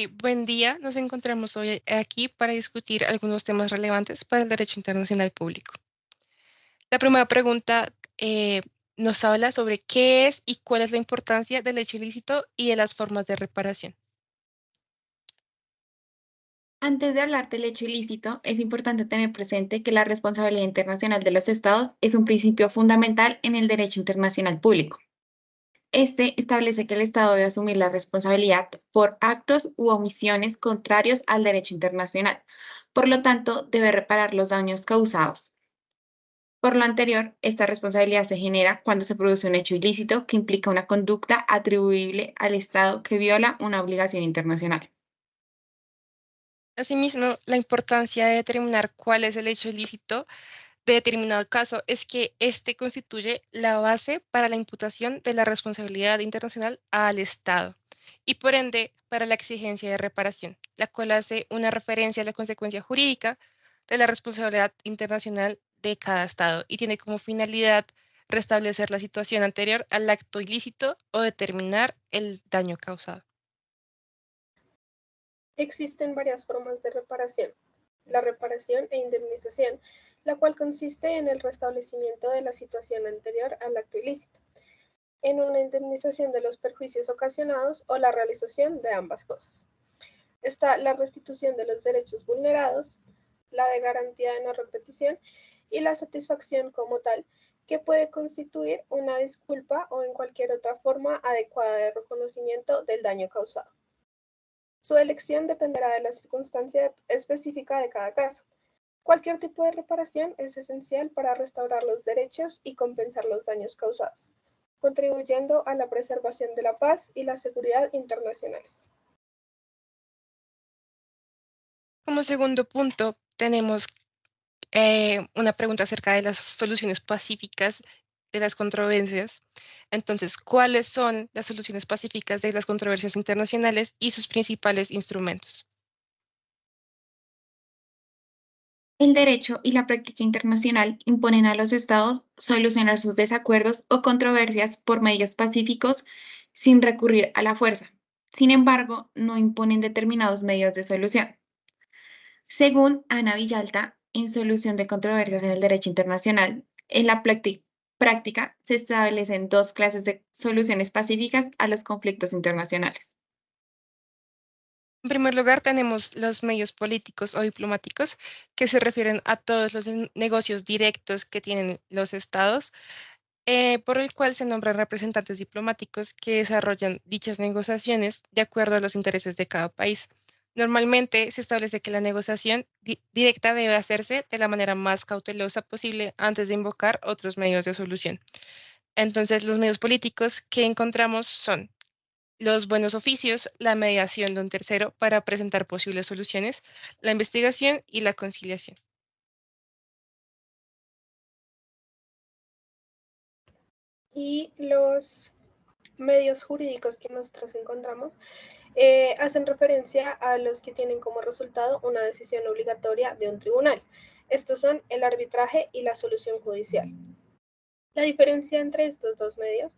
Buen día, nos encontramos hoy aquí para discutir algunos temas relevantes para el derecho internacional público. La primera pregunta nos habla sobre qué es y cuál es la importancia del hecho ilícito y de las formas de reparación. Antes de hablar del hecho ilícito, es importante tener presente que la responsabilidad internacional de los estados es un principio fundamental en el derecho internacional público. Este establece que el Estado debe asumir la responsabilidad por actos u omisiones contrarios al derecho internacional. Por lo tanto, debe reparar los daños causados. Por lo anterior, esta responsabilidad se genera cuando se produce un hecho ilícito que implica una conducta atribuible al Estado que viola una obligación internacional. Asimismo, la importancia de determinar cuál es el hecho ilícito de determinado caso es que éste constituye la base para la imputación de la responsabilidad internacional al Estado y por ende para la exigencia de reparación, la cual hace una referencia a la consecuencia jurídica de la responsabilidad internacional de cada Estado y tiene como finalidad restablecer la situación anterior al acto ilícito o determinar el daño causado. Existen varias formas de reparación. La reparación e indemnización, la cual consiste en el restablecimiento de la situación anterior al acto ilícito, en una indemnización de los perjuicios ocasionados o la realización de ambas cosas. Está la restitución de los derechos vulnerados, la de garantía de no repetición y la satisfacción como tal, que puede constituir una disculpa o en cualquier otra forma adecuada de reconocimiento del daño causado. Su elección dependerá de la circunstancia específica de cada caso. Cualquier tipo de reparación es esencial para restaurar los derechos y compensar los daños causados, contribuyendo a la preservación de la paz y la seguridad internacionales. Como segundo punto, tenemos una pregunta acerca de las soluciones pacíficas de las controversias. Entonces, ¿cuáles son las soluciones pacíficas de las controversias internacionales y sus principales instrumentos? El derecho y la práctica internacional imponen a los estados solucionar sus desacuerdos o controversias por medios pacíficos sin recurrir a la fuerza. Sin embargo, no imponen determinados medios de solución. Según Ana Villalta, en Solución de Controversias en el Derecho Internacional, en la práctica se establecen dos clases de soluciones pacíficas a los conflictos internacionales. En primer lugar, tenemos los medios políticos o diplomáticos que se refieren a todos los negocios directos que tienen los estados, por el cual se nombran representantes diplomáticos que desarrollan dichas negociaciones de acuerdo a los intereses de cada país. Normalmente se establece que la negociación directa debe hacerse de la manera más cautelosa posible antes de invocar otros medios de solución. Entonces, los medios políticos que encontramos son los buenos oficios, la mediación de un tercero para presentar posibles soluciones, la investigación y la conciliación. Y los medios jurídicos que nosotros encontramos hacen referencia a los que tienen como resultado una decisión obligatoria de un tribunal. Estos son el arbitraje y la solución judicial. La diferencia entre estos dos medios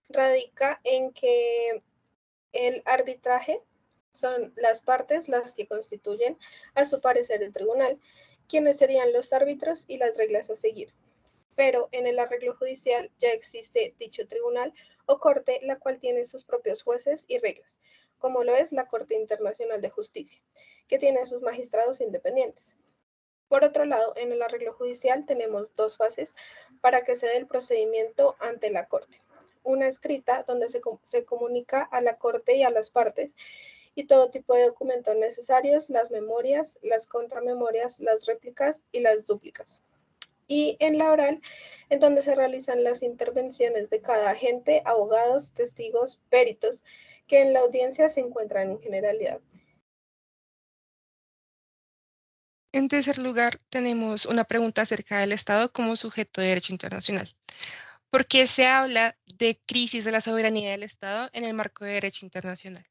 radica en que el arbitraje son las partes las que constituyen, a su parecer, el tribunal, quienes serían los árbitros y las reglas a seguir. Pero en el arreglo judicial ya existe dicho tribunal o corte, la cual tiene sus propios jueces y reglas, como lo es la Corte Internacional de Justicia, que tiene sus magistrados independientes. Por otro lado, en el arreglo judicial tenemos dos fases para que se dé el procedimiento ante la Corte. Una escrita donde se comunica a la Corte y a las partes y todo tipo de documentos necesarios, las memorias, las contramemorias, las réplicas y las dúplicas. Y en la oral, en donde se realizan las intervenciones de cada agente, abogados, testigos, peritos, que en la audiencia se encuentran en generalidad. En tercer lugar, tenemos una pregunta acerca del Estado como sujeto de derecho internacional. ¿Por qué se habla de crisis de la soberanía del Estado en el marco de derecho internacional?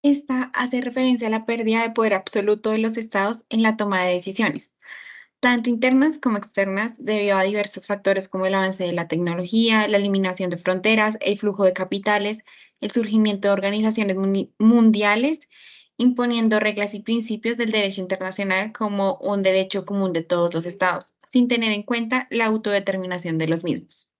Esta hace referencia a la pérdida de poder absoluto de los estados en la toma de decisiones. tanto internas como externas, debido a diversos factores como el avance de la tecnología, la eliminación de fronteras, el flujo de capitales, el surgimiento de organizaciones mundiales, imponiendo reglas y principios del derecho internacional como un derecho común de todos los estados, sin tener en cuenta la autodeterminación de los mismos.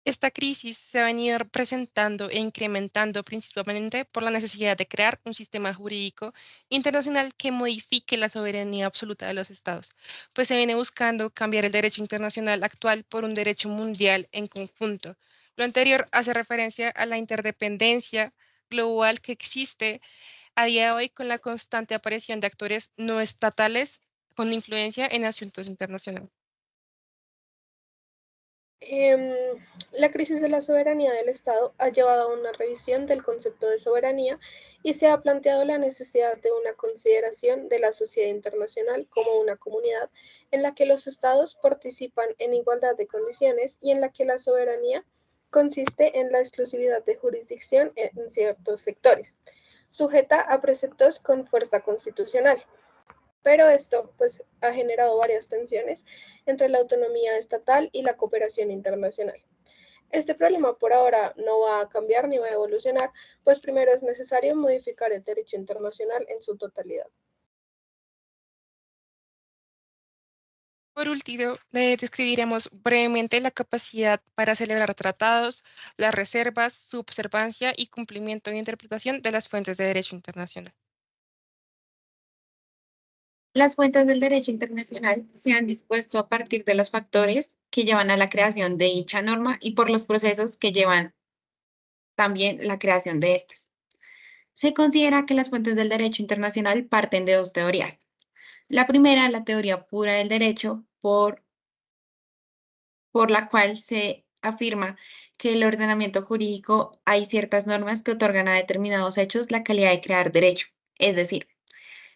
Esta crisis se ha venido presentando e incrementando principalmente por la necesidad de crear un sistema jurídico internacional que modifique la soberanía absoluta de los estados, pues se viene buscando cambiar el derecho internacional actual por un derecho mundial en conjunto. Lo anterior hace referencia a la interdependencia global que existe a día de hoy con la constante aparición de actores no estatales con influencia en asuntos internacionales. Em, la crisis de la soberanía del Estado ha llevado a una revisión del concepto de soberanía y se ha planteado la necesidad de una consideración de la sociedad internacional como una comunidad en la que los Estados participan en igualdad de condiciones y en la que la soberanía consiste en la exclusividad de jurisdicción en ciertos sectores, sujeta a preceptos con fuerza constitucional. Pero esto pues ha generado varias tensiones entre la autonomía estatal y la cooperación internacional. Este problema por ahora no va a cambiar ni va a evolucionar, pues primero es necesario modificar el derecho internacional en su totalidad. Por último, describiremos brevemente la capacidad para celebrar tratados, las reservas, su observancia y cumplimiento e interpretación de las fuentes de derecho internacional. Las fuentes del derecho internacional se han dispuesto a partir de los factores que llevan a la creación de dicha norma y por los procesos que llevan también la creación de estas. Se considera que las fuentes del derecho internacional parten de dos teorías. La primera, la teoría pura del derecho, por la cual se afirma que el ordenamiento jurídico hay ciertas normas que otorgan a determinados hechos la calidad de crear derecho. Es decir,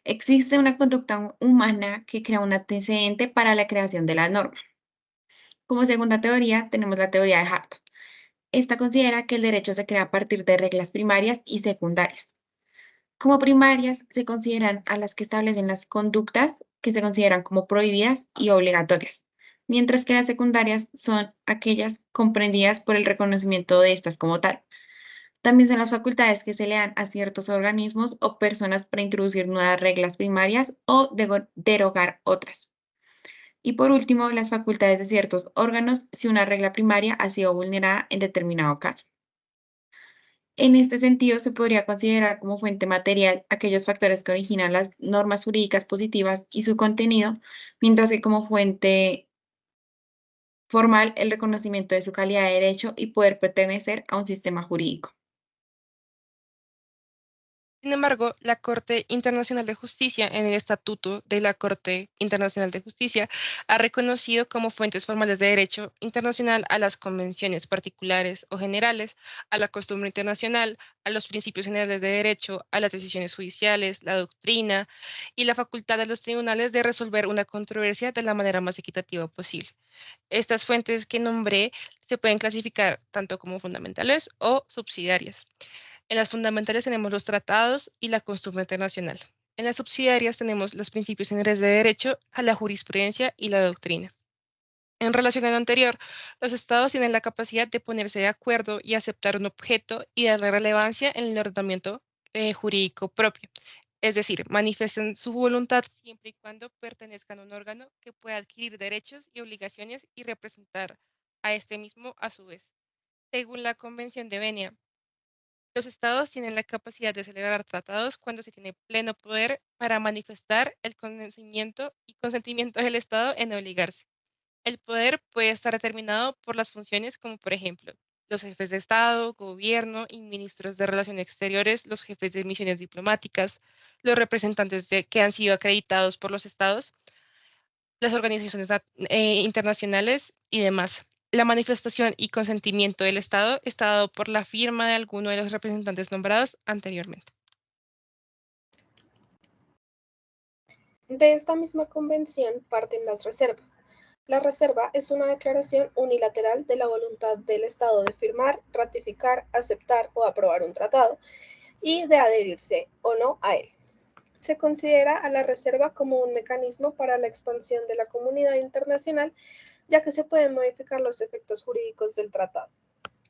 existe una conducta humana que crea un antecedente para la creación de la norma. Como segunda teoría, tenemos la teoría de Hart. Esta considera que el derecho se crea a partir de reglas primarias y secundarias. Como primarias se consideran a las que establecen las conductas que se consideran como prohibidas y obligatorias, mientras que las secundarias son aquellas comprendidas por el reconocimiento de estas como tal. También son las facultades que se le dan a ciertos organismos o personas para introducir nuevas reglas primarias o derogar otras. Y por último, las facultades de ciertos órganos si una regla primaria ha sido vulnerada en determinado caso. En este sentido, se podría considerar como fuente material aquellos factores que originan las normas jurídicas positivas y su contenido, mientras que como fuente formal el reconocimiento de su calidad de derecho y poder pertenecer a un sistema jurídico. Sin embargo, la Corte Internacional de Justicia, en el Estatuto de la Corte Internacional de Justicia, ha reconocido como fuentes formales de derecho internacional a las convenciones particulares o generales, a la costumbre internacional, a los principios generales de derecho, a las decisiones judiciales, la doctrina y la facultad de los tribunales de resolver una controversia de la manera más equitativa posible. Estas fuentes que nombré se pueden clasificar tanto como fundamentales o subsidiarias. En las fundamentales tenemos los tratados y la costumbre internacional. En las subsidiarias tenemos los principios generales de derecho, a la jurisprudencia y la doctrina. En relación a lo anterior, los estados tienen la capacidad de ponerse de acuerdo y aceptar un objeto y darle relevancia en el ordenamiento jurídico propio. Es decir, manifiestan su voluntad siempre y cuando pertenezcan a un órgano que pueda adquirir derechos y obligaciones y representar a este mismo a su vez. Según la Convención de Venia, los estados tienen la capacidad de celebrar tratados cuando se tiene pleno poder para manifestar el conocimiento y consentimiento del estado en obligarse. El poder puede estar determinado por las funciones como, por ejemplo, los jefes de Estado, gobierno y ministros de Relaciones Exteriores, los jefes de misiones diplomáticas, los representantes que han sido acreditados por los estados, las organizaciones internacionales y demás. La manifestación y consentimiento del Estado está dado por la firma de alguno de los representantes nombrados anteriormente. De esta misma convención parten las reservas. La reserva es una declaración unilateral de la voluntad del Estado de firmar, ratificar, aceptar o aprobar un tratado y de adherirse o no a él. Se considera a la reserva como un mecanismo para la expansión de la comunidad internacional, ya que se pueden modificar los efectos jurídicos del tratado.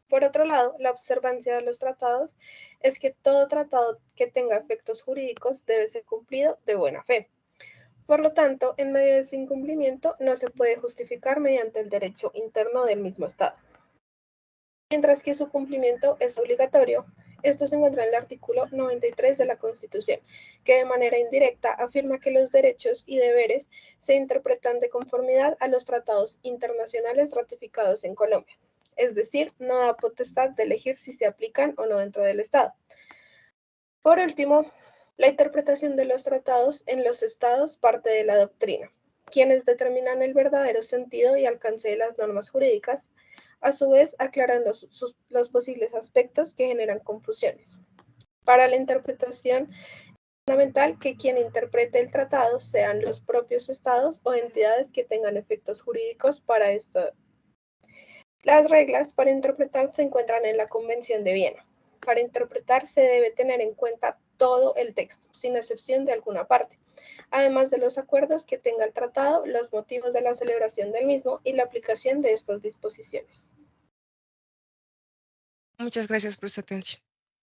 Por otro lado, la observancia de los tratados es que todo tratado que tenga efectos jurídicos debe ser cumplido de buena fe. Por lo tanto, en medio de su incumplimiento no se puede justificar mediante el derecho interno del mismo Estado. Mientras que su cumplimiento es obligatorio, esto se encuentra en el artículo 93 de la Constitución, que de manera indirecta afirma que los derechos y deberes se interpretan de conformidad a los tratados internacionales ratificados en Colombia. Es decir, no da potestad de elegir si se aplican o no dentro del Estado. Por último, la interpretación de los tratados en los estados parte de la doctrina, quienes determinan el verdadero sentido y alcance de las normas jurídicas, a su vez aclarando los posibles aspectos que generan confusiones. Para la interpretación es fundamental que quien interprete el tratado sean los propios estados o entidades que tengan efectos jurídicos para esto. Las reglas para interpretar se encuentran en la Convención de Viena. Para interpretar se debe tener en cuenta todo el texto, sin excepción de alguna parte, además de los acuerdos que tenga el tratado, los motivos de la celebración del mismo y la aplicación de estas disposiciones. Muchas gracias por su atención.